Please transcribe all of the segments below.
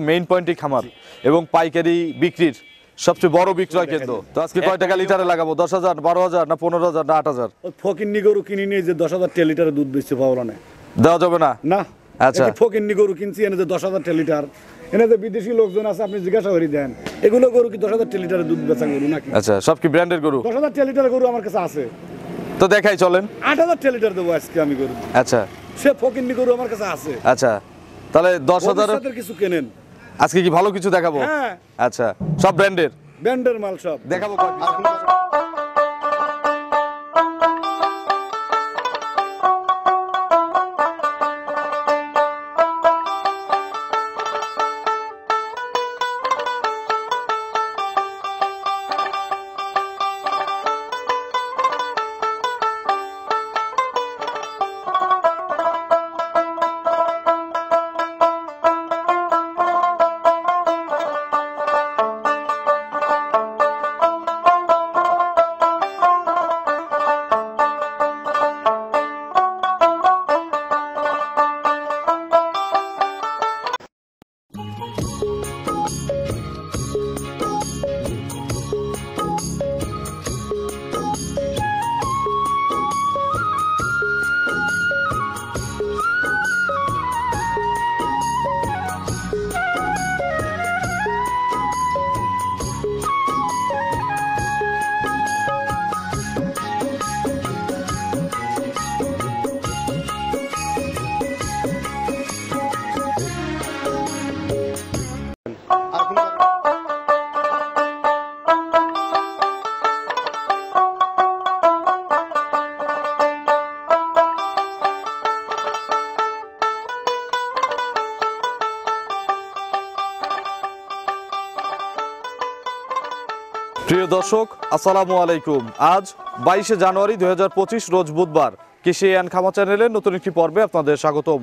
Main পয়েন্টই খামার এবং পাইকারি বিক্রির সবচেয়ে বড় বিক্রয় কেন্দ্র। তো আজকে কয় টাকা লিটারে লাগাবো? 10,000, 12,000 না 15,000 না 8,000? ফকিন্নি গরু কিনে নিয়ে যে 10,000 লিটার দুধ বেচছে পাওয়া না, দেওয়া যাবে না। না। আচ্ছা, ফকিন্নি গরু কিনছি এনে যে 10,000 লিটার, এনে যে বিদেশি লোকজন আছে আপনি জিজ্ঞাসা করে দেন, এগুলো গরু কি 10,000 লিটারের দুধ বেচা গরু নাকি? আচ্ছা, সব কি ব্র্যান্ডের গরু? 10,000 লিটার গরু আমার কাছে আছে, তো দেখাই চলেন। 8,000 লিটার দেবো আজকে আমি গরু। আচ্ছা, সে ফকিন্নি গরু আমার কাছে আছে। আচ্ছা, তাহলে 10,000 কিছু কেনেন আজকে কি ভালো কিছু দেখাবো? হ্যাঁ, আচ্ছা, সব ব্র্যান্ডের ব্র্যান্ডের মাল সব দেখাবো। প্রিয় দর্শক, আসসালামু আলাইকুম। আজ 22শে জানুয়ারি 2025 রোজ বুধবার। কৃষি অ্যান্ড খামার চ্যানেলের নতুন একটি পর্বে আপনাদের স্বাগতম।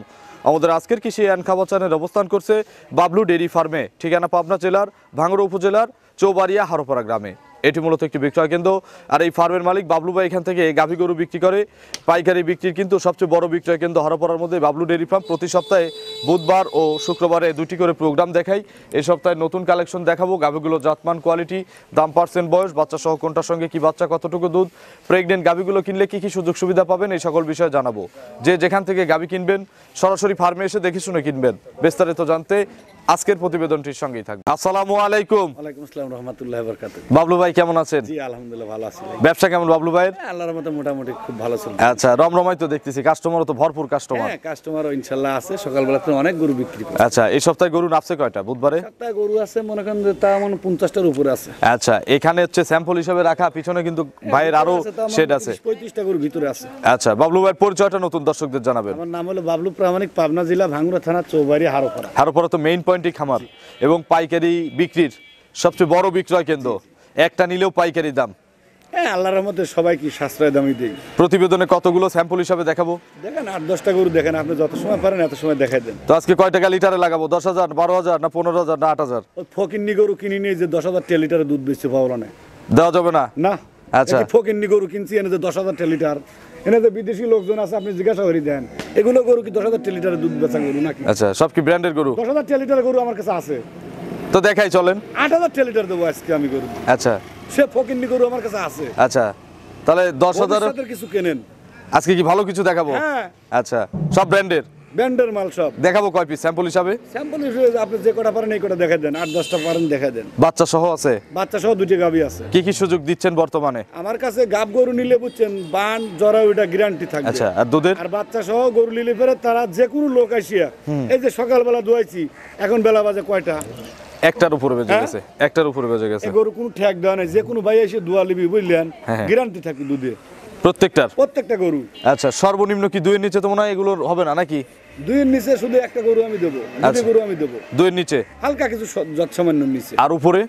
আমাদের আজকের কৃষি অ্যান্ড খামার চ্যানেল অবস্থান করছে বাবলু ডেইরি ফার্মে, ঠিকানা পাবনা জেলার ভাঙ্গুড়া উপজেলার চৌবাড়িয়া হারোপাড়া গ্রামে। এটি মূলত একটি বিক্রয় কেন্দ্র, আর এই ফার্মের মালিক বাবলু ভাই এখান থেকে গাভী গরু বিক্রি করে। পাইকারি বিক্রির কিন্তু সবচেয়ে বড় বিক্রয় কেন্দ্র হারোপাড়ার মধ্যে বাবলু ডেইরি ফার্ম। প্রতি সপ্তাহে বুধবার ও শুক্রবারে দুটি করে প্রোগ্রাম দেখাই। এই সপ্তাহে নতুন কালেকশন দেখাবো। গাভীগুলো জাতমান, কোয়ালিটি, দাম, পার্সেন্ট, বয়স, বাচ্চা সহ কোনটার সঙ্গে কি বাচ্চা, কতটুকু দুধ, প্রেগনেন্ট গাভীগুলো কিনলে কি কি সুযোগ সুবিধা পাবেন, এই সকল বিষয়ে জানাবো। যে যেখান থেকে গাভী কিনবেন সরাসরি ফার্মে এসে দেখে শুনে কিনবেন। বিস্তারিত জানতে আজকের প্রতিবেদনটির সঙ্গেই থাকবে। আসসালামু আলাইকুম। ওয়ালাইকুম আসসালাম রাহমাতুল্লাহি ওয়া বারাকাতুহু। বাবলু ভাই কেমন আছেন? জি আলহামদুলিল্লাহ ভালো আছি। ব্যবসা কেমন বাবলু ভাইয়ের? আল্লাহর রহমতে মোটামুটি খুব ভালো চলছে। আচ্ছা, রমরমাই তো দেখতেছি, কাস্টমারও তো ভরপুর কাস্টমার। হ্যাঁ, কাস্টমারও ইনশাআল্লাহ আছে, সকালবেলা তো অনেক গরু বিক্রি করে। আচ্ছা, এই সপ্তাহে গরু নাপছে কয়টা বুধবারে? সপ্তাহে গরু আছে মনে করেন যে তা মনে 50টার উপরে আছে। আচ্ছা, এখানে হচ্ছে স্যাম্পল হিসেবে রাখা, পিছনে কিন্তু ভাইয়ের আরো শেড আছে, 35টা গরু ভিতরে আছে। আচ্ছা, বাবলু ভাইয়ের পরিচয়টা নতুন দর্শকদের জানাবেন। আমার নাম হলো বাবলু প্রামাণিক, পাবনা জেলা ভাঙ্গুড়া থানা চৌবাড়িয়া হারোপাড়া। হারোপাড়া তো মেইন পয়েন্টই খামার এবং পাইকারি বিক্রির সবচেয়ে বড় বিক্রয় কেন্দ্র। একটা নিলেও পাইকারি দাম। হ্যাঁ, আল্লাহর রহমতে সবাই কি সাশ্রয় দামই দেই। প্রতিবেদনে কতগুলো স্যাম্পল হিসাবে দেখাবো? দেখেন 8-10টা গরু দেখেন, আপনি যত সময় পারেন এত সময় দেখাই দেন। তো আজকে কয় টাকা লিটারে লাগাবো? 10,000, 12,000 না 15,000 না 8,000? ফকিন্নি গরু কিনে নিয়ে যে 10,000 লিটারের দুধ বেচছে পাওয়া না, দেওয়া যাবে না। না। আচ্ছা, ফকিন্নি গরু কিনছি এনে যে 10,000 লিটার, এনে যে বিদেশি লোকজন আছে আপনি জিজ্ঞাসা করে দেন, এগুলো গরু কি 10,000 লিটারের দুধ বেচা গরু নাকি? আচ্ছা, সব কি ব্র্যান্ডের গরু? 10,000 লিটার গরু আমার কাছে আছে, তো দেখাই চলেন। 8,000 লিটার দেবো আজকে আমি গরু। আচ্ছা, সে ফকিন্নি গরু আমার কাছে আছে। আচ্ছা, তাহলে 10,000 কিছু কেনেন আজকে কি ভালো কিছু দেখাবো? হ্যাঁ, আচ্ছা, সব ব্র্যান্ডের ব্র্যান্ডের মাল সব দেখাবো। কয় পিস স্যাম্পল হিসাবে? স্যাম্পল হিসেবে আপনি যে কটা পারেন এই কটা দেখা দেন, 8-10টা পারেন দেখা দেন। বাচ্চা সহ আছে? বাচ্চা সহ 2টি গাভী আছে। কি কি সুযোগ দিচ্ছেন বর্তমানে? আমার কাছে গাব গরু নিলে বুঝছেন বান জরা ওইটা গ্যারান্টি থাকবে। আচ্ছা, আর দুধের? আর বাচ্চা সহ গরু নিলে পরে তারা যে কোনো লোক আসিয়া, এই যে সকালবেলা দোয়াইছি, এখন বেলা বাজে কয়টা? একটার উপরে বেজে গেছে, একটার উপরে বেজে গেছে। এই গরু কোনো ঠেক দেওয়া নাই, যে কোনো ভাই এসে দোয়া লিবি বুঝলেন, হ্যাঁ। গ্যারান্টি থাকবে দুধে প্রত্যেকটা গরু। আচ্ছা, সর্বনিম্ন কি 2 এর নিচে তো মনে হয় এগুলোর হবে না নাকি? 2 এর নিচে শুধু একটা গরু আমি দেবো, দুটো গরু আমি দেবো। 2 এর নিচে হালকা কিছু যৎসামান্য নিচে। আর উপরে?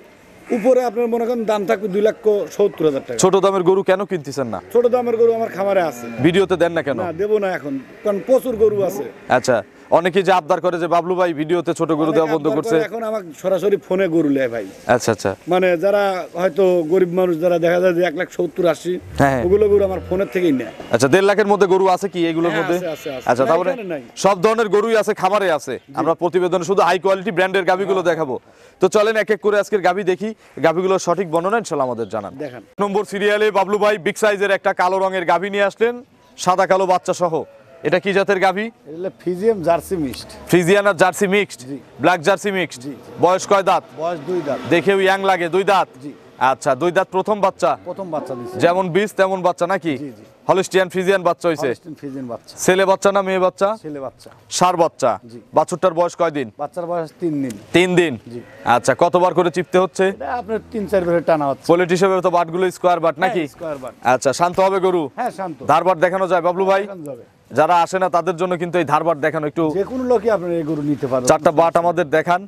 উপরে আপনার মনে করেন দাম থাকবে 2,70,000 টাকা। ছোট দামের গরু কেন কিনতেছেন না? ছোট দামের গরু আমার খামারে আছে। ভিডিওতে দেন না কেন? না, দেবো না এখন, কারণ প্রচুর গরু আছে। আচ্ছা, অনেকে যে আবদার করে যে বাবলু ভাই ভিডিওতে ছোট গরু দেওয়া বন্ধ করছে। এখন আমাকে সরাসরি ফোনে গরু নেয় ভাই। আচ্ছা আচ্ছা, মানে যারা হয়তো গরিব মানুষ যারা দেখা যায় যে 1,70,80, হ্যাঁ। ওগুলো গরু আমার ফোনের থেকেই নেয়। আচ্ছা 1.5 লাখের মধ্যে গরু আছে কি এগুলোর হ্যাঁ, মধ্যে? আছে, আছে। আচ্ছা না, তারপরে এখানে নাই। সব ধরনের গরুই আছে, খামারে আছে। আমরা প্রতিবেদনে শুধু হাই কোয়ালিটি ব্র্যান্ডের গাভিগুলো দেখাবো। তো চলেন এক এক করে আজকের গাভি দেখি, গাভিগুলোর সঠিক বর্ণনা ইনশাআল্লাহ আমাদের জানান। দেখান। নম্বর সিরিয়ালে বাবলু ভাই বিগ সাইজের একটা কালো রঙের গাভি নিয়ে আসলেন, সাদা কালো বাচ্চা সহ। এটা কি জাতের গাভি? এগুলো ফিজিয়াম জার্সি মিক্সড। ফ্রিজিয়ান আর জার্সি মিক্সড, জি। Black Jersey mixed. জি। বয়স কয় দাঁত? বয়স 2 দাঁত। দেখেও ইয়াং লাগে, 2 দাঁত। জি। আচ্ছা 2 দাঁত, প্রথম বাচ্চা। প্রথম বাচ্চা দিছে। যেমন বীজ তেমন বাচ্চা নাকি? জি, জি। হলিস্টিয়ান ফ্রিজিয়ান বাচ্চা হইছে। হলস্টিন ফিজিয়ান বাচ্চা। ছেলে বাচ্চা না মেয়ে বাচ্চা? ছেলে বাচ্চা। ষাঁড় বাচ্চা। জি। বাছুরটার বয়স কয় দিন? বাচ্চার বয়স 3 দিন। 3 দিন। জি। আচ্ছা কতবার করে চিপতে হচ্ছে? এটা আপনার 3-4 বারে টানা হচ্ছে। পোলেট হিসেবে তো বাটগুলো স্কোয়ার বাট নাকি? Square but. আচ্ছা শান্ত হবে গরু? হ্যাঁ, শান্ত। ধারবাট দেখানো যায় বাবলু ভাই? দেখানো যাবে। যারা আসে না তাদের জন্য কিন্তু এই ধারবাট দেখানো একটু। যে কোনো লোকই আপনার এই গরু নিতে পারবে। 4টা বাট আমাদের দেখান,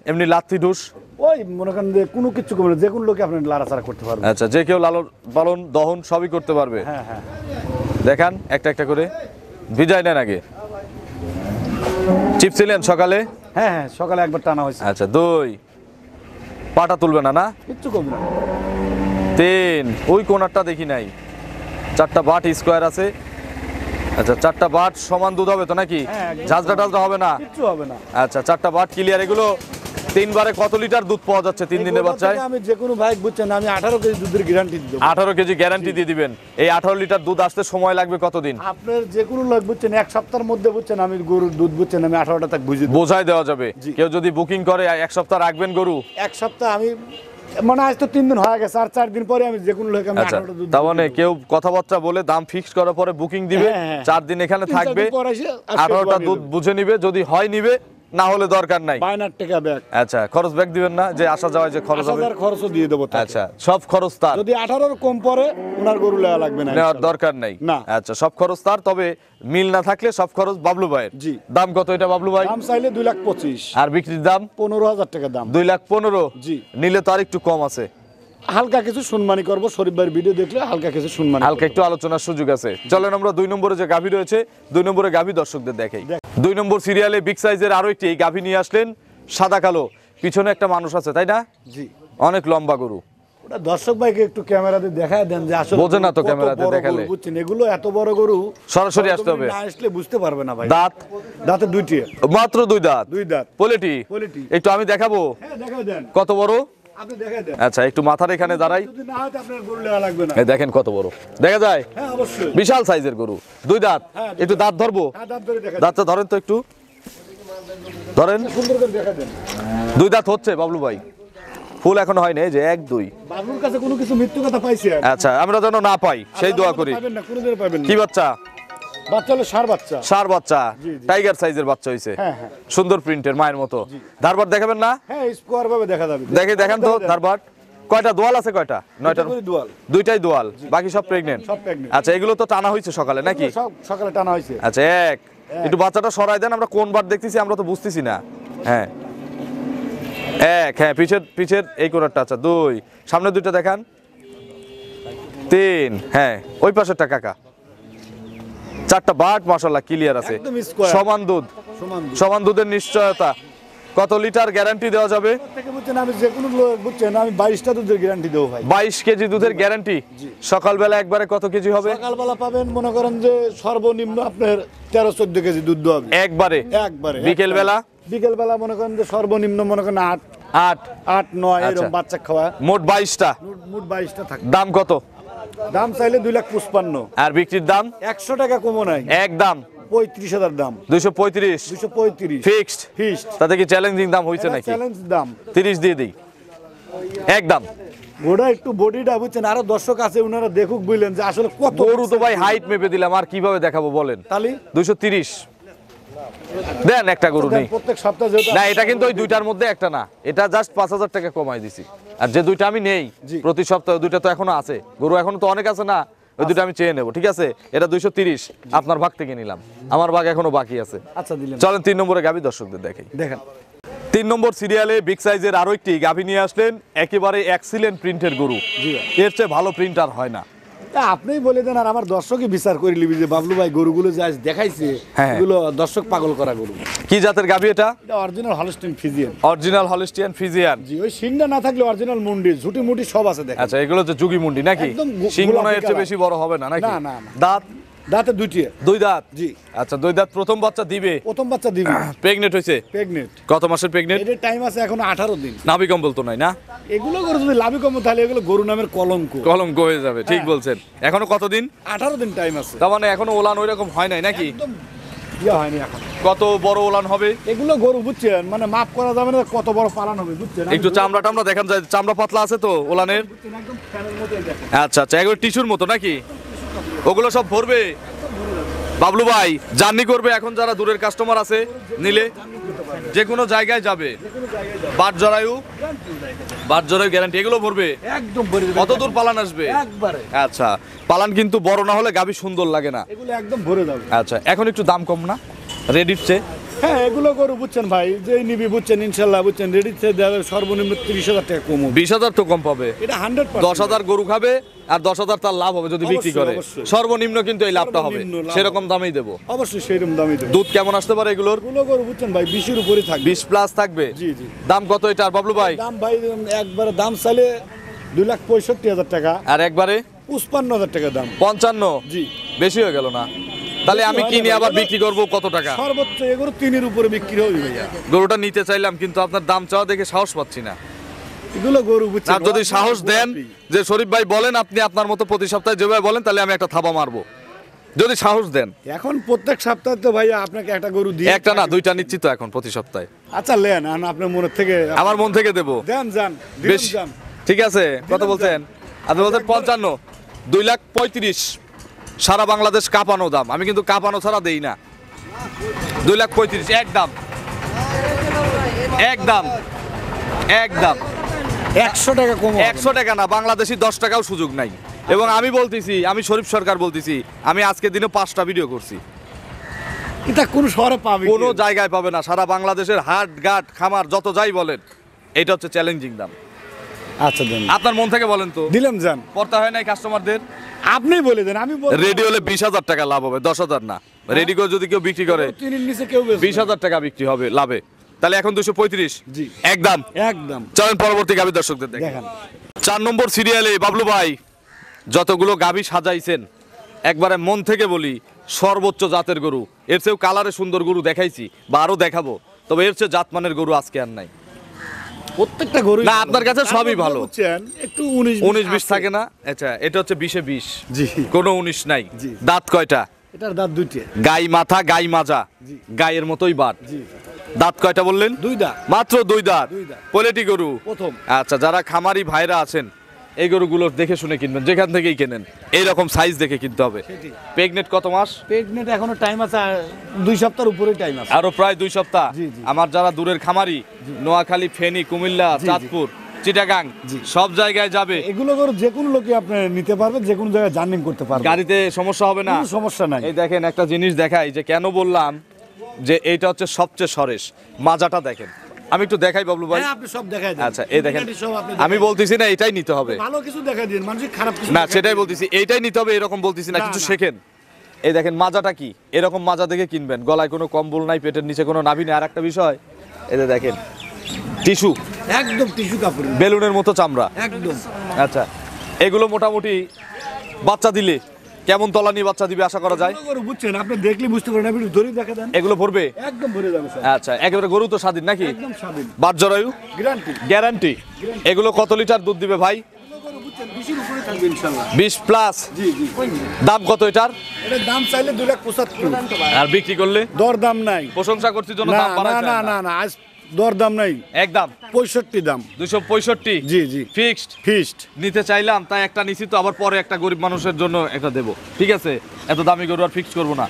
এমনি লাথি ঢুস। ওই মনে করেন যে কোনো কিছু করবে না, যে কোনো লোকই আপনার লাড়াচাড়া করতে পারবে। আচ্ছা যে কেউ লালন পালন দহন সবই করতে পারবে। হ্যাঁ, হ্যাঁ। দেখান একটা একটা করে, ভিজাই নেন আগে। চিপছিলেন সকালে? হ্যাঁ, হ্যাঁ, সকালে একবার টানা হয়েছে। আচ্ছা 2, পাটা তুলবে না? না কিচ্ছু করবে না। 3, ওই কোনারটা দেখি নাই। 4টা বাট স্কোয়ার আছে। আচ্ছা 4টা বাট সমান দুধ হবে তো নাকি? হ্যাঁ, একদম। ঝাঁঝরা টাজরা হবে না? কিচ্ছু হবে না। আচ্ছা 4টা বাট ক্লিয়ার। এগুলো 3 বারে কত লিটার দুধ পাওয়া যাচ্ছে 3 দিনের এই গরুটা বাচ্চায়? থেকে আমি যে কোনো ভাই বুঝছেন, আমি 18 কেজি দুধের গ্যারান্টি দেব। 18 কেজি গ্যারান্টি দিয়ে দিবেন। এই 18 লিটার দুধ আসতে সময় লাগবে কতদিন? আপনার যে কোনো লোক বুঝছেন 1 সপ্তাহের মধ্যে বুঝছেন আমি গরুর দুধ বুঝছেন আমি 18টা তাক বুঝিয়ে দেব। বোঝাই দেওয়া যাবে। জি। কেউ যদি বুকিং করে 1 সপ্তাহ রাখবেন গরু? 1 সপ্তাহ আমি মানে আজ তো 3 দিন হয়ে গেছে, আর 4 দিন পরে আমি যে কোনো লোক আমি আচ্ছা 18টা দুধ তার মানে কেউ কথাবার্তা বলে দাম ফিক্স করার পরে বুকিং দিবে, হ্যাঁ, হ্যাঁ। 4 দিন এখানে 3-4 থাকবে, দিন পরে এসে আজকে 18টা বানিয়ে দুধ দেবে। বুঝে নিবে, যদি হয় নিবে, না হলে দরকার নাই। 52 টাকা ব্যাগ। আচ্ছা খরচ ব্যাক দিবেন না, যে আসা যাওয়ায় যে খরচ হবে? 5000 খরচও দিয়ে দেবো তাকে। আচ্ছা সব খরচ তার, যদি 18 কম পরে ওনার গরু লেওয়া লাগবে না। নেওয়ার দরকার নাই। না। আচ্ছা সব খরচ তার, তবে মিল না থাকলে সব খরচ বাবলু ভাইয়ের। জি। দাম কত এটা বাবলু ভাই? দাম চাইলে 2,25,000। আর বিক্রির দাম? 15,000 টাকা দাম। 2,15,000। জি। নিলে তো আর একটু কম আছে, হালকা কিছু সম্মানী করবো, শরীফ ভাইয়ের ভিডিও দেখলে হালকা কিছু সম্মানী হালকা একটু আলোচনার সুযোগ আছে। চলেন আমরা 2 নম্বরে যে গাভী রয়েছে, 2 নম্বরে গাভী দর্শকদের দেখাই। 2 নম্বর সিরিয়ালে বিগ সাইজের আরো একটি গাভী নিয়ে আসলেন, সাদা কালো। পিছনে একটা মানুষ আছে তাই না? জি। অনেক লম্বা গরু। ওটা দর্শক ভাইকে একটু ক্যামেরাতে দেখায় দেন যে আসলে বোঝে না তো কত ক্যামেরাতে বড় দেখালে। গরু, বুঝছেন এগুলো এত বড় গরু সরাসরি আসতে হবে। না আসলে বুঝতে পারবে না ভাই। দাঁত? দাঁতে 2টি। মাত্র 2 দাঁত। 2 দাঁত। পোলেটি? পোলেটি। একটু আমি দেখাবো হ্যাঁ, দেখায় দেন। কত বড়। আপনি দেখায় দেন। আচ্ছা একটু মাথার এখানে দাঁড়াই, যদি না হয় তো আপনার গরু লেওয়া লাগবে না। এই দেখেন কত বড় দেখা যায়। হ্যাঁ, অবশ্যই। বিশাল সাইজের গরু, 2 দাঁত। হ্যাঁ, একটু দাঁত ধরবো? হ্যাঁ, দাঁত ধরে দেখায় দেন। দাঁতটা ধরেন তো একটু, ধরেন। সুন্দর করে দেখায় দেন। 2 দাঁত হচ্ছে বাবলু ভাই, ফুল এখনো হয়নি, এই যে 1 2। বাবুর কাছে কোনো কিছু মৃত্যু কথা পাইছি আর? আচ্ছা আমরা যেন না পাই সেই দোয়া করি। পাবেন না, কোনোদিন পাবেন না। কি বাচ্চা? বাচ্চা হলো ষাঁড় বাচ্চা। ষাঁড় বাচ্চা, জি, জি। টাইগার সাইজের বাচ্চা হইছে। হ্যাঁ, হ্যাঁ। সুন্দর প্রিন্টের, মায়ের মতো। ধারবাট দেখাবেন না? হ্যাঁ, স্কোয়ার ভাবে দেখা যাবে। দেখান তো ধারবাট। কয়টা দোয়াল আছে? কয়টা? 9টার দুটোই দুয়াল। 2টাই দোয়াল, বাকি সব প্রেগনেন্ট। সব pregnant। আচ্ছা এগুলো তো টানা হয়েছে সকালে নাকি? সব সকালে টানা হয়েছে। আচ্ছা একটু বাচ্চাটা সরাই দেন, আমরা কোন বার দেখতেছি আমরা তো বুঝতেছি না। হ্যাঁ হ্যাঁ পিছের এই কোণারটা। আচ্ছা 2, সামনে 2টা দেখান। 3, হ্যাঁ ওই পাশেরটা কাকা। 4টা বাট মাশাআল্লাহ ক্লিয়ার আছে, একদম square। সমান দুধ। সমান দুধ। সমান দুধের নিশ্চয়তা। কত লিটার গ্যারান্টি দেওয়া যাবে? থেকে বুঝছেন আমি যে কোনো লোক বুঝছেন আমি 22টা দুধের গ্যারান্টি দেবো ভাই। 22 কেজি দুধের গ্যারান্টি। সকালবেলা একবারে কত কেজি হবে? সকালবেলা পাবেন মনে করেন যে সর্বনিম্ন আপনার 13-14 কেজি দুধ হবে একবারে। একবারে। বিকেল বেলা? বিকেল বেলা মনে করেন যে সর্বনিম্ন মনে করেন 8 8। 8 9 আচ্ছা। এরকম বাচ্চা খাওয়া। মোট 22টা। মোট 22টা থাকে। দাম কত? দাম চাইলে 2,55,000। আর বিক্রির দাম? 100 টাকা কমও নাই। একদম 35,000 দাম। 235 235 ফিক্সড। ফিক্সড। তাতে কি চ্যালেঞ্জিং দাম হইছে নাকি? চ্যালেঞ্জ দাম। 30 দিয়ে দিই একদম। ওটা একটু বডিটা বুঝছেন আরো দর্শক আছে ওনারা দেখুক বুঝলেন যে আসলে কত গরু তো ভাই হাইট মেপে দিলাম, আর কিভাবে দেখাবো বলেন? তালি 230 দেন একটা গরু নেই। প্রত্যেক সপ্তাহে যেটা না এটা কিন্তু ওই 2টার মধ্যে একটা না, এটা জাস্ট 5,000 টাকা কমাই দিছি। আর যে 2টা আমি নেই জি। প্রতি সপ্তাহে, 2টা তো এখনো আছে, গরু এখনো তো অনেক আছে না, ওই 2টা আমি চেয়ে নেবো। ঠিক আছে, এটা 230 আপনার ভাগ থেকে নিলাম, আমার ভাগ এখনো বাকি আছে। আচ্ছা দিলেন। চলেন 3 নম্বরে গাভী দর্শকদের দেখাই। দেখেন 3 নম্বর সিরিয়ালে বিগ সাইজের আরো একটি গাভী নিয়ে আসলেন, একেবারে এক্সিলেন্ট প্রিন্টের গরু। জি। এর চেয়ে ভালো প্রিন্টার হয় না। তা আপনিই বলে দেন আর আমার দর্শকই বিচার করে নিবি যে বাবলু ভাই গরুগুলো যা দেখাইছে হ্যাঁ। এগুলো দর্শক পাগল করা গরু। কি জাতের গাভী এটা? এটা original Holstein Friesian. Original Holstein Friesian. জি, ওই সিংটা না থাকলে অরিজিনাল মুন্ডি ঝুটি মুটি সব আছে দেখেন। আচ্ছা, এগুলো হচ্ছে যুগি মুন্ডি নাকি? একদম সিং মনে হয় এর চেয়ে গোলাপি বেশি বড় হবে না নাকি? না, না, না। দাঁত? দাঁতে দুইটি। দুই দাঁত। জি। আচ্ছা, দুই দাঁত প্রথম বাচ্চা দিবে। প্রথম বাচ্চা দিবি। প্রেগনেন্ট হয়েছে? প্রেগনেন্ট। কত মাসের প্রেগনেন্ট? এটার টাইম আছে এখনো 18 দিন। নাভি কম্বল তো নাই না? এগুলো গরু যদি লাভি কম তাহলে এগুলো গরু নামের কলঙ্ক। কলঙ্ক হয়ে যাবে, ঠিক হ্যাঁ। বলছেন। এখনো কতদিন? 18 দিন টাইম আছে। তার মানে এখনো ওলান ওইরকম হয় নাই নাকি? একদম ইয়া হয়নি এখন। কত বড় ওলান হবে? এগুলো গরু বুঝছেন মানে মাপ করা যাবে না কত বড় পালন হবে বুঝছেন। একটু চামড়া টামড়া দেখান যায়, চামড়া পাতলা আছে তো ওলানের? বুঝছেন, একদম ফ্যানের মতোই দেখেন। আচ্ছা আচ্ছা, এগুলো টিস্যুর মতো নাকি? ওগুলো সব ভরবে বাবলু ভাই? জার্নি করবে এখন যারা দূরের কাস্টমার আছে নিলে যে কোনো জায়গায় যাবে? বাট জরায়ু? বাট জরায়ু গ্যারান্টি? এগুলো ভরবে? একদম ভরে দেবে। কত দূর পালান আসবে? একবারে। আচ্ছা, পালান কিন্তু বড় না হলে গাভী সুন্দর লাগে না। এগুলো একদম ভরে যাবে। আচ্ছা, এখন একটু দাম কম না রেডির চেয়ে? হ্যাঁ, এগুলো গরু বুঝছেন ভাই যেই নিবি বুঝছেন ইনশাল্লাহ বুঝছেন রেডি থেকে দেওয়া সর্বনিম্ন 30,000 টাকা কম হবে। 20,000 তো কম পাবে। এটা 100%। 10,000 গরু খাবে আর 10,000 তার লাভ হবে যদি বিক্রি করে। অবশ্যই। সর্বনিম্ন কিন্তু এই লাভটা হবে, সর্বনিম্ন লাভ সেরকম দামেই দেবো। অবশ্যই সেইরকম দামই দেবো। দুধ কেমন আসতে পারে এগুলোর? এগুলো গরু বুঝছেন ভাই 20 এর উপরে থাকবে। 20 প্লাস থাকবে। জি জি। দাম কত এটার বাবলু ভাই? দাম ভাই একবারে দাম চাইলে 2,65,000 টাকা, আর একবারে 55,000 টাকা দাম। 55? জি। বেশি হয়ে গেল না? তাহলে আমি হয় না কিনে ভাই, আবার এগুলো- বিক্রি করব কত টাকা? সর্বোচ্চ এগুলো 3 এর উপরে বিক্রি হবে ভাইয়া। গরুটা নিতে চাইলাম কিন্তু আপনার দাম চাওয়া দেখে সাহস পাচ্ছি না। এগুলো গরু বুঝছেন। আর যদি সাহস দেন যে শরীফ ভাই বলেন আপনি আপনার মতো প্রতি সপ্তাহে যেভাবে বলেন তাহলে আমি একটা থাবা মারবো, যদি সাহস দেন। এখন প্রত্যেক সপ্তাহে তো ভাইয়া আপনাকে একটা গরু দিয়ে একটা না দুইটা নিচ্ছি তো এখন প্রতি সপ্তাহে। আচ্ছা লেন আর আপনার মনের থেকে আমার মন থেকে দেবো। দেন যান বেশ, দিন যান। ঠিক আছে। কত বলছেন আপনি? বলছেন 55। 2,35,000 সারা বাংলাদেশ কাঁপানো দাম। আমি কিন্তু কাঁপানো ছাড়া দেই না। 2,35,000 একদম, একদম, একদম। 100 টাকা কম হবে। 100 টাকা না, বাংলাদেশি 10 টাকাও সুযোগ নাই। এবং আমি বলতেছি, আমি শরীফ সরকার বলতেছি, আমি আজকের দিনে 5টা ভিডিও করছি। এটা কোন শহরে পাবে কোনো জায়গায় পাবে না। সারা বাংলাদেশের হাট ঘাট খামার যত যাই বলেন, এটা হচ্ছে চ্যালেঞ্জিং দাম। আচ্ছা দেন আপনার মন থেকে বলেন তো, দিলাম যান। পড়তে হয় নাই কাস্টমারদের? আপনি বলে দেন আমি বলবো। রেডি হলে 20,000 টাকা লাভ হবে, 10,000 না। রেডি করে যদি কেউ বিক্রি করে 3 এর নিচে কেউ বেচবে না। 20,000 টাকা বিক্রি হবে লাভে। তাহলে এখন 235 জি। একদম। একদম চলেন পরবর্তী গাভী দর্শকদের দেখেন। দেখেন 4 নম্বর সিরিয়ালে বাবলু ভাই যতগুলো গাভী সাজাইছেন, একবারে মন থেকে বলি সর্বোচ্চ জাতের গরু। এর চেয়েও কালারে সুন্দর গরু দেখাইছি বা আরো দেখাবো, তবে এর চেয়ে জাতমানের গরু আজকে আর নাই। প্রত্যেকটা গরু না, আপনার কাছে সবই ভালো। বুঝছেন একটু 19-20 19-20 থাকে না? আচ্ছা, এটা হচ্ছে 20-20। জি। কোনো 19 নাই। জি। দাঁত কয়টা? এটার দাঁত দুইটা। গাই মাথা গাই মাজা, জি। গায়ের মতোই বাট। জি। দাঁত কয়টা বললেন? 2 দাঁত। মাত্র 2 দাঁত। 2 দাঁত। পোলেটি গরু প্রথম। আচ্ছা, যারা খামারি ভাইরা আছেন এই গরুগুলো দেখে শুনে কিনবেন, যেখান থেকেই কেনেন এইরকম সাইজ দেখে কিনতে হবে। সেটাই। প্রেগনেন্ট কত মাস? প্রেগনেন্ট এখনো টাইম আছে 2 সপ্তাহের উপরে টাইম আছে। আরো প্রায় 2 সপ্তাহ। জি, জি। আমার যারা দূরের খামারি, নোয়াখালী, ফেনী, কুমিল্লা, জি। চাঁদপুর, চিটাগাং, জি। সব জায়গায় যাবে। এগুলো গরু যে কোনো লোকে আপনি নিতে পারবেন, যে কোনো জায়গায় জার্নিং করতে পারবেন। গাড়িতে সমস্যা হবে না? কোনো সমস্যা নাই। এই দেখেন একটা জিনিস দেখাই, যে কেন বললাম যে এইটা হচ্ছে সবচেয়ে সরেস। মাজাটা দেখেন, আমি একটু দেখাই বাবলু ভাই। হ্যাঁ, আপনি সব দেখাই দেন। আচ্ছা, এই দেখেন, সব আপনি আমি দেখাই বলতেছি না এটাই নিতে হবে, দেন। ভালো কিছু দেখাই দিন, মানুষ খারাপ কিছু না দেখাই সেটাই দিন। বলতেছি, এইটাই নিতে হবে এরকম বলতেছি না, না, কিছু না। শেখেন। এই দেখেন মাজাটা কি, এরকম মাজা দেখে কিনবেন। গলায় কোনো কম্বল নাই, পেটের নিচে কোনো নাভি নেই। আর একটা বিষয়, এই যে দেখেন টিস্যু, একদম টিস্যু কাপড়। বেলুনের মতো চামড়া। একদম। আচ্ছা, এগুলো মোটামুটি বাচ্চা দিলে কেমন তলা নিয়ে বাচ্চা দিবে আশা করা যায়? এগুলো গরু বুঝছেন, আপনি দেখলে বুঝতে পারেন, আপনি ধরে দেখা দেন। এগুলো ভরবে? একদম ভরে যাবে স্যার। আচ্ছা, একেবারে গরু তো স্বাধীন নাকি? একদম স্বাধীন। বাট জরায়ু গ্যারান্টি। গ্যারান্টি। এগুলো কত লিটার দুধ দিবে ভাই? এগুলো গরু বুঝছেন 20 এর উপরে থাকবে ইনশাআল্লাহ। 20 প্লাস। জি জি। দাম কত এটার? এটার দাম চাইলে 2,75,000। আর বিক্রি করলে? দর দাম নাই। প্রশংসা করছি জন্য না দাম না বাড়ায় না না না, আজ দর দাম নাই। একদম 65 দাম। 265 জি জি। ফিক্সড। ফিস্ট। নিতে চাইলাম তাই একটা নিছি, তো আবার পরে একটা গরিব মানুষের জন্য একটা দেব। ঠিক আছে, এত দামি গরু আর ফিক্স করবো না।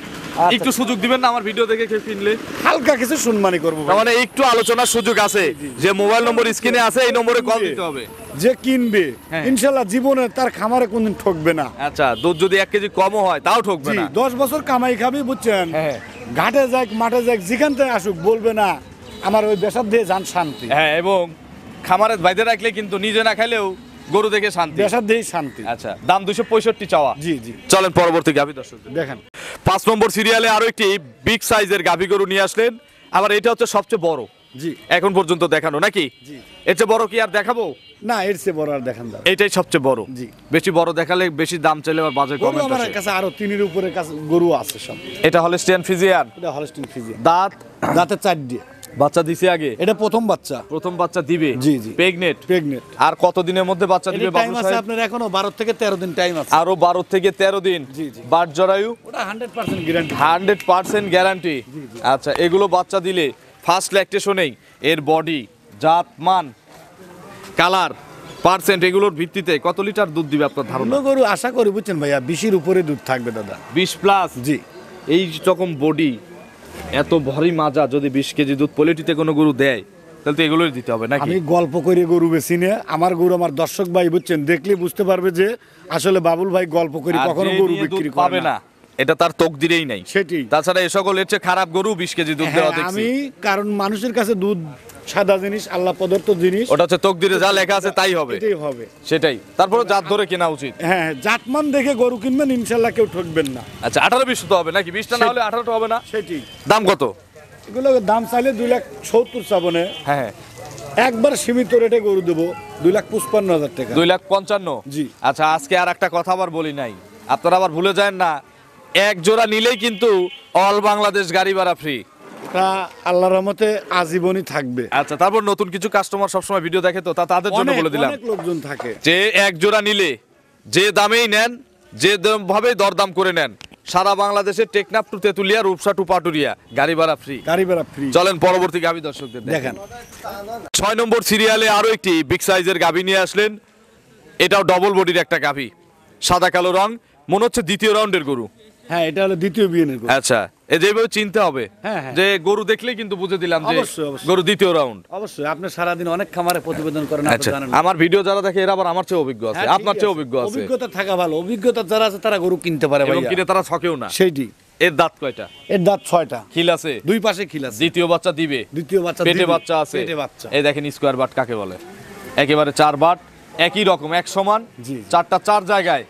একটু সুযোগ দিবেন না আমার ভিডিও দেখে কেউ কিনলে? হালকা কিছু সম্মানই করবো ভাই। তার মানে একটু আলোচনার সুযোগ আছে। যে মোবাইল নম্বর স্ক্রিনে আছে এই নম্বরে কল দিতে হবে। যে কিনবে হ্যাঁ। ইনশাআল্লাহ জীবনে তার খামারে কোনদিন ঠকবে না। আচ্ছা, দুধ যদি 1 কেজি কমও হয় তাও ঠকবে জি, না। 10 বছর কামাই খাবি বুঝছেন। হ্যাঁ। ঘাটে যাক মাঠে যাক যেখান থেকে আসুক বলবে না আমার ওই বেসার দিয়ে যান শান্তি। হ্যাঁ, এবং খামারে বাইরে রাখলে কিন্তু নিজে না খাইলেও গরু দেখে শান্তি। দেশার দেহি শান্তি। আচ্ছা, দাম 265 চাওয়া। জি জি। চলেন পরবর্তী গাভী দর্শক দেখেন 5 নম্বর সিরিয়ালে আরো একটি বিগ সাইজের গাভী গরু নিয়ে আসলেন। আবার এটা হচ্ছে সবচেয়ে বড় জি এখন পর্যন্ত দেখানো, নাকি? জি। এর চেয়ে বড় কি আর দেখাবো? না, এর চেয়ে বড় আর দেখান দাও। এটাই সবচেয়ে বড়। জি। বেশি বড় দেখালে বেশি দাম চাইলে আবার বাজার গরু কমেন্ট আমার আসে। কাছে আরো 3 এর উপরে কাছে গরু আছে সব। এটা হলস্টিয়ান ফ্রিজিয়ান। এটা হলস্টিন ফ্রিজিয়ান। দাঁত দাঁতে 4 দিয়ে। বাচ্চা দিছে আগে? এটা প্রথম বাচ্চা। প্রথম বাচ্চা দিবে? জি জি। প্রেগনেন্ট? প্রেগনেন্ট। আর কত দিনের মধ্যে বাচ্চা দিবে টাইম বাবু আছে সাহেব? আপনার এখনো 12 থেকে 13 দিন টাইম আছে। আরো 12 থেকে 13 দিন। জি জি। বাট জরায়ু? ওটা 100% গ্যারান্টি। 100% গ্যারান্টি। আচ্ছা, এগুলো বাচ্চা দিলে ফার্স্ট ল্যাকটেশনেই এর বডি, জাত, মান, কালার, পার্সেন্ট এগুলোর ভিত্তিতে কত লিটার দুধ দিবে আপনার ধারণা? গরু আশা করি বুঝছেন ভাইয়া 20 এর উপরে দুধ থাকবে দাদা। 20 প্লাস? জি। এই রকম বডি, এত ভারী মাজা, যদি 20 কেজি দুধ পোলেটিতে কোনো গরু দেয় তাহলে তো এগুলোই দিতে হবে, নাকি? আমি গল্প করে গরু বেশি নিয়ে আমার গরু আমার দর্শক ভাই বুঝছেন দেখলে বুঝতে পারবে যে আসলে বাবুল ভাই গল্প করে আর কখনো যে গরু নিয়ে বিক্রি দুধ করে পাবে না, এটা তার তকদিরেই নাই। সেটাই। তাছাড়া এ সকল এর চেয়ে খারাপ গরু 20 কেজি দুধ দেওয়া দেখছি। আমি কারণ মানুষের কাছে দুধ সাদা জিনিস, আল্লাহ প্রদত্ত জিনিস, ওটা হচ্ছে তকদিরে যা লেখা আছে তাই হবে। এটাই হবে। সেটাই। তারপরে জাত ধরে কেনা উচিত। হ্যাঁ, জাতমান দেখে গরু কিনবেন, ইনশাল্লাহ কেউ ঠকবেন না। আচ্ছা, 18-20 তো হবে নাকি? 20টা না হলে 18টা হবে না? সেটাই। দাম কত? এগুলো দাম চাইলে 2,70,000 চাবনে, হ্যাঁ হ্যাঁ, একবার সীমিত রেটে গরু দেবো 2,55,000 টাকা। 2,55,000। জি। আচ্ছা, আজকে আর একটা কথা আবার বলি নাই, আপনারা আবার ভুলে যায় না, এক জোড়া নিলেই কিন্তু অল বাংলাদেশ গাড়ি ভাড়া ফ্রি। তা আল্লাহর রহমতে আজীবনই থাকবে। আচ্ছা, তারপর নতুন কিছু কাস্টমার সবসময় ভিডিও দেখে, তো তাদের জন্য বলে দিলাম অনেক লোকজন থাকে যে এক জোড়া নিলে যে দামেই নেন, যে ভাবে দরদাম করে নেন, সারা বাংলাদেশে টেকনাফ টু তেতুলিয়া, রূপসা টু পাটুরিয়া গাড়ি ভাড়া ফ্রি। গাড়ি ভাড়া ফ্রি। চলেন পরবর্তী গাভী দর্শকদের দেখেন 6 নম্বর সিরিয়ালে আরো একটি বিগ সাইজের গাভী নিয়ে আসলেন। এটাও ডবল বডির একটা গাভী, সাদা কালো রং, মনে হচ্ছে দ্বিতীয় রাউন্ডের গরু। হ্যাঁ, এটা হলো দ্বিতীয় বিয়ের গরু। আচ্ছা, এই যেভাবে চিনতে হবে হ্যাঁ, হ্যাঁ। যে গরু দেখলেই কিন্তু বুঝে দিলাম যে অবশ্যই, অবশ্যই। গরু দ্বিতীয় রাউন্ড। অবশ্যই আপনি সারাদিন অনেক খামারে প্রতিবেদন করেন, আপনি আচ্ছা, জানেন। আমার ভিডিও যারা দেখে এরা আবার আমার চেয়ে অভিজ্ঞ আছে, হ্যাঁ, আপনার ঠিক চেয়ে আছে। অভিজ্ঞ আছে, অভিজ্ঞতা থাকা ভালো। অভিজ্ঞতা যারা আছে তারা গরু কিনতে পারে এবং ভাইয়া। কিনে তারা ছকেও না। সেইটি। এর দাঁত কয়টা? এর দাঁত 6টা। খিল আছে? দুই পাশে খিল আছে। দ্বিতীয় বাচ্চা দিবে? দ্বিতীয় বাচ্চা পেটে দিবে। বাচ্চা আছে? পেটে বাচ্চা। এই দেখেন স্কোয়ার বাট কাকে বলে, একেবারে 4 বাট, একই রকম, এক সমান, জি। 4টা 4 জায়গায়।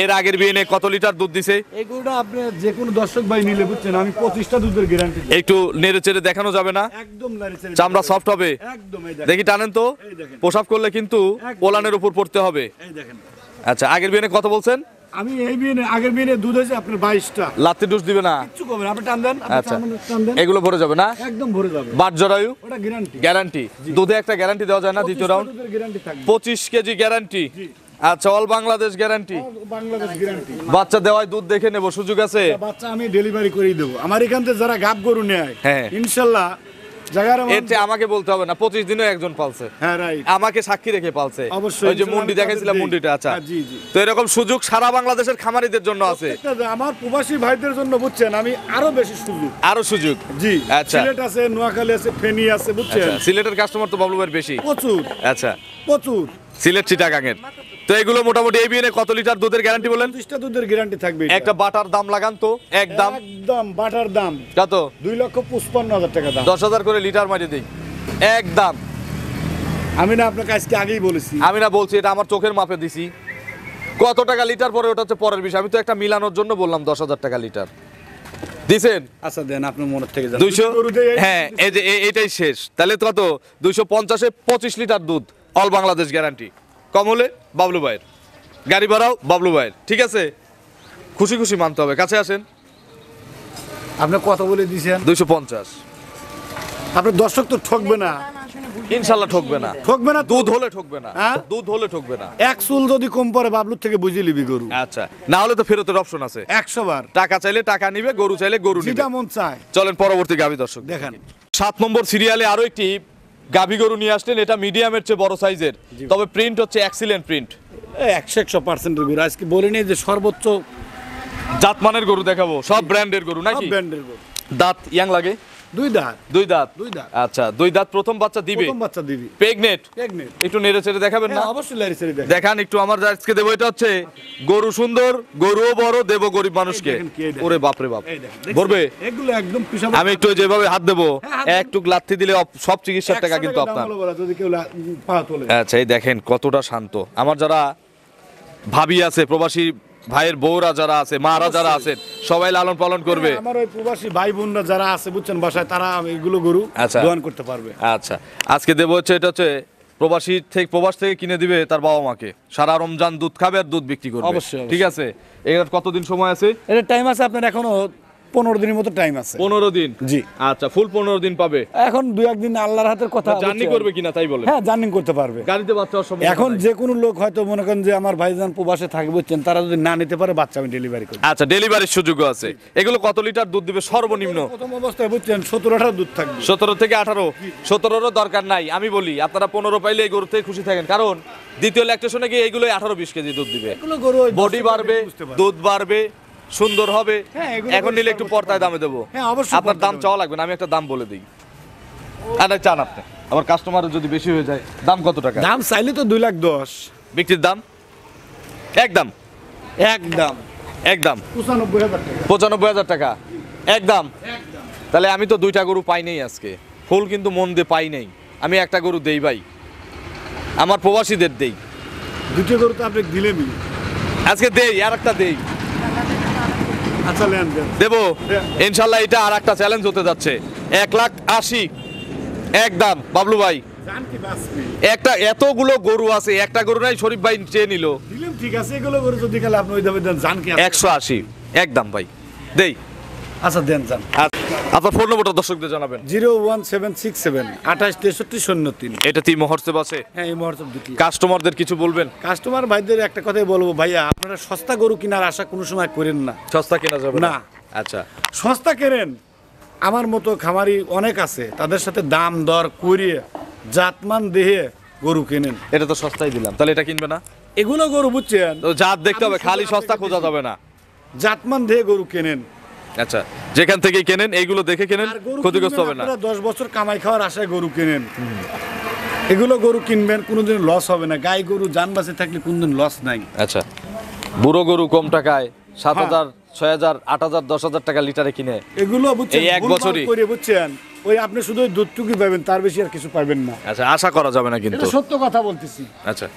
এর আগের বিয়ে কত লিটার দুধ দিছে? এই গরুটা আপনি যে কোনো দর্শক ভাই নিলে বুঝছেন আমি 25টা দুধের গ্যারান্টি দিই। একটু নেড়ে চেড়ে দেখানো যাবে না? একদম নারীচের চামড়া সফট হবে? একদম। এই দেখেন। দেখি টানেন তো। এই দেখেন। পোশাক করলে কিন্তু একদম। পোলানের উপর পড়তে হবে। এই দেখেন। আচ্ছা, আগের বিয়ে কত বলছেন? আমি এই বিয়ে আগের বিয়ে দুধ হয়েছে আপনার 22টা। লাত্তি ডুস দিবে না? কিচ্ছু করবেন, আপনি টান দেন, আপনি আচ্ছা, টান দেন, এগুলো ভরে যাবে না? একদম ভরে যাবে। বাট জরায়ু? ওটা গ্যারান্টি। গ্যারান্টি? দুধে একটা গ্যারান্টি দেওয়া যায় না দ্বিতীয় রাউন্ড? দুধের গ্যারান্টি থাকবে। 25 কেজি গ্যারান্টি। আচ্ছা, all Bangladesh guarantee. Bangladesh guarantee. বাচ্চা দেওয়ায় দুধ দেখে নেব, সুযোগ আছে? বাচ্চা আমি ডেলিভারি করেই দেবো। আমার এখান থেকে যারা গাব গরু নেয়, হ্যাঁ। ইনশাল্লাহ জায়গার এর চেয়ে আমাকে বলতে হবে না, 25 দিনেও একজন পালছে, হ্যাঁ রাইট। আমাকে সাক্ষী রেখে পালছে। অবশ্যই, ওই যে ইনশাল্লাহ মুন্ডি আমি দেখাইছিলাম, তাদের মুন্ডিটা। আচ্ছা, হ্যাঁ, জি, জি। তো এরকম সুযোগ সারা বাংলাদেশের খামারিদের জন্য আছে। প্রত্যেকটা আমার প্রবাসী ভাইদের জন্য বুঝছেন আমি আরো বেশি সুযোগ। আরো সুযোগ? জি। আচ্ছা। সিলেট আছে, নোয়াখালী আছে, ফেনী আছে, বুঝছেন। আচ্ছা, সিলেটের কাস্টমার তো বাবলু ভাইয়ের বেশি। প্রচুর আচ্ছা, প্রচুর। সিলেট চিটাগাঙের। তো এগুলো মোটামুটি এই বিয়ে কত লিটার দুধের গ্যারান্টি বলেন? 25টা দুধের গ্যারান্টি থাকবে। একটা বাটার দাম লাগান তো, একদম একদম বাটার দাম কত? 2,55,000 টাকা দাম। 10,000 করে লিটার মারি দিই একদম। আমি না আপনাকে আজকে আগেই বলেছি। আমি না বলছি, এটা আমার চোখের মাপে দিছি। কত টাকা লিটার পরে ওটা হচ্ছে পরের বিষয়, আমি তো একটা মিলানোর জন্য বললাম 10,000 টাকা লিটার দিছেন। আচ্ছা দেন, আপনার মনের থেকে যান। 200? গরু দিয়ে এই- হ্যাঁ, এই যে এটাই শেষ। তাহলে কত? 250-এ 25 লিটার দুধ, অল বাংলাদেশ গ্যারান্টি। কম হলে বাবলু ভাইয়ের, গাড়ি ভাড়াও বাবলু ভাইয়ের। ঠিক আছে, খুশি খুশি মানতে হবে। কাছে আসেন। আপনি কত বলে দিয়েছেন? 250। আপনার দর্শক তো ঠকবে না। ইনশাল্লাহ ঠকবে না। ঠকবে না তো? দুধ হলে ঠকবে না, হ্যাঁ? দুধ হলে ঠকবে না। এক চুল যদি কম পড়ে বাবলুর থেকে বুঝে নিবি গরু। আচ্ছা, না হলে তো ফেরতের অপশন আছে। 100 বার। টাকা চাইলে টাকা নিবে, গরু চাইলে গরু নিবে। যেটা মন চায়। চলেন পরবর্তী গাভী দর্শক দেখেন 7 নম্বর সিরিয়ালে আরো একটি গাভী গরু নিয়ে আসলেন। এটা মিডিয়ামের চেয়ে বড় সাইজের, তবে প্রিন্ট হচ্ছে এক্সিলেন্ট প্রিন্ট। 100% গরু। আজকে বলিনি যে সর্বোচ্চ জাতমানের গরু দেখাবো, সব ব্র্যান্ডের গরু নাকি? ব্র্যান্ডের গরু। দাঁত ইয়াং লাগে? দুই দাঁত। দুই দাঁত। দুই দাঁত। আচ্ছা, দুই দাঁত প্রথম বাচ্চা দিবে। প্রথম বাচ্চা দিবি। প্রেগনেন্ট। প্রেগনেন্ট। একটু নেড়ে চেড়ে দেখাবেন না? হ্যাঁ, অবশ্যই লারি সারি দেখ। দেখান একটু, আমার আজকে দেবো এটা হচ্ছে গরু সুন্দর, গরুও বড়, দেবো গরিব মানুষকে। এই দেখেন কি, এই দেখেন। ওরে বাপ রে বাপ, এই দেখেন, দেখছেন? ভরবে। এগুলো একদম পিছাব। আমি একটু যেভাবে হাত দেবো, হ্যাঁ, হাত দেন। একটু লাথি দিলে সব চিকিৎসার টাকা কিন্তু 100 টাকা আপনার। দাম হলো বলা, যদি কেউ পা তোলে। আচ্ছা, এই দেখেন কতটা শান্ত। আমার যারা ভাবি আছে, প্রবাসী ভাইয়ের বউরা যারা আছে, মারা যারা আছেন, সবাই লালন পালন করবে। হ্যাঁ, আমার ওই প্রবাসী ভাই বোনরা যারা আছে বুঝছেন বাসায়, তারা এগুলো গরু আচ্ছা। দোয়ান করতে পারবে। আচ্ছা, আজকে দেবো হচ্ছে এটা হচ্ছে প্রবাস থেকে কিনে দিবে তার বাবা মাকে। সারা রমজান দুধ খাবে আর দুধ বিক্রি করবে। অবশ্যই, ঠিক আছে। এর কতদিন সময় আছে? এটা টাইম আছে আপনার এখনো 15 দিনের মতো টাইম আছে। 15 দিন। জি। আচ্ছা, ফুল 15 দিন পাবে। এখন 2-1 দিন আল্লাহর হাতের কথা। জার্নি করবে কিনা তাই বলে? হ্যাঁ, জার্নি করতে পারবে। গাড়িতে বাচ্চা হওয়ার সম্ভাবনা এখন নাই। যে কোনো লোক হয়তো মনে করেন যে আমার ভাইজান প্রবাসে থাকে বুঝছেন, তারা যদি না নিতে পারে বাচ্চা আমি ডেলিভারি করি। আচ্ছা, ডেলিভারির সুযোগও আছে। এগুলো কত লিটার দুধ দিবে সর্বনিম্ন? প্রথম অবস্থায় বুঝছেন 17-18 দুধ থাকবে। 17 থেকে 18। 17রও দরকার নাই। আমি বলি আপনারা 15 পাইলে এই গরু থেকে খুশি থাকেন, কারণ দ্বিতীয় ল্যাকটেশনে গিয়ে এগুলো 18-20 কেজি দুধ দিবে। এগুলো গরু ওই বডি 10 বাড়বে, বুঝতে পারবে। দুধ বাড়বে, সুন্দর হবে। হ্যাঁ, এগুলো এখন গরু নিলে একটু সর্বোচ্চ পর্দায় দামে দেবো। হ্যাঁ, অবশ্যই আপনার দাম পর্দায় চাওয়া লাগবে না, আমি একটা দাম বলে দিই। আর চান আপনি, আমার কাস্টমার যদি বেশি হয়ে যায়, দাম কত টাকা? দাম চাইলে তো 2,10,000। বিক্রির দাম একদম একদম একদম 95,000 টাকা। 95,000 টাকা একদম। তাহলে আমি তো দুইটা গরু পাই নাই আজকে, ফুল কিন্তু মন দিয়ে পাই নাই। আমি একটা গরু দেই ভাই, আমার প্রবাসীদের দেই। দুটো গরু তো আপনি দিলেনই। আজকে দেই, আর একটা দেই, আচ্ছা নেন দেন। দেবো ইনশাল্লাহ। এটা আর একটা চ্যালেঞ্জ হতে যাচ্ছে। 1,80,000 একদম বাবলু ভাই। জান কি বাসবি? একটা এতগুলো গরু আছে, একটা গরু নাই শরীফ ভাই চেয়ে নিল। দিলেন ঠিক আছে, এগুলো গরু যদি খেলে আপনি ওই দামে দেন। জান কি? 180 একদম ভাই, দেই। আচ্ছা দেন জান। আপনার ফোন নম্বরটা দর্শকদের জানাবেন। 01767 2863 03। এটা তিন মহর্ষেব আছে। হ্যাঁ, এই মুহূর্তে দুটি। কাস্টমারদের কিছু বলবেন? কাস্টমার ভাইদের একটা কথাই বলবো, ভাইয়া আপনারা সস্তা গরু কেনার আশা কোনো সময় করেন না। সস্তা কেনা যাবে না। আচ্ছা, সস্তা কেনেন, আমার মতো খামারি অনেক আছে, তাদের সাথে দাম দর করিয়ে জাতমান দেহে গরু কেনেন। এটা তো সস্তাই দিলাম, তাহলে এটা কিনবে না? এগুলো গরু বুঝছেন, তো জাত দেখতে হবে, আমি খালি শুধু সস্তা আপনাকে খোঁজা দিছি। যাবে না। জাতমান দেহে গরু কেনেন। আচ্ছা, যেখান থেকে কেনেন এইগুলো দেখে কেনেন, আর গরু ক্ষতিগ্রস্ত কিনবেন হবে না। আপনারা 10 বছর কামাই খাওয়ার আশায় গরু কেনেন। এগুলো গরু কিনবেন, কোনোদিন লস হবে না। গাই গরু জান বাঁচে থাকলে কোনোদিন লস নাই। আচ্ছা, বুড়ো গরু কম টাকায় 7,000, 6,000, 8,000, 10,000 টাকা লিটারে কিনে এগুলো বুঝছেন এই এক ভুলভাল বছরই? করে বুঝছেন, ওই আপনি শুধু ওই দুধটুকুই পাবেন, তার বেশি আর কিছু পাবেন না। আচ্ছা, আশা করা যাবে না কিন্তু। এটা সত্য কথা বলতেছি। আচ্ছা,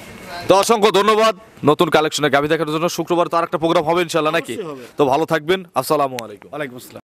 তো অসংখ্য ধন্যবাদ। নতুন কালেকশনে গাভী দেখার জন্য শুক্রবার তো আরেকটা প্রোগ্রাম হবে ইনশাল্লাহ নাকি? অবশ্যই হবে। তো ভালো থাকবেন। আসসালামু আলাইকুম। ওয়ালাইকুম আসসালাম।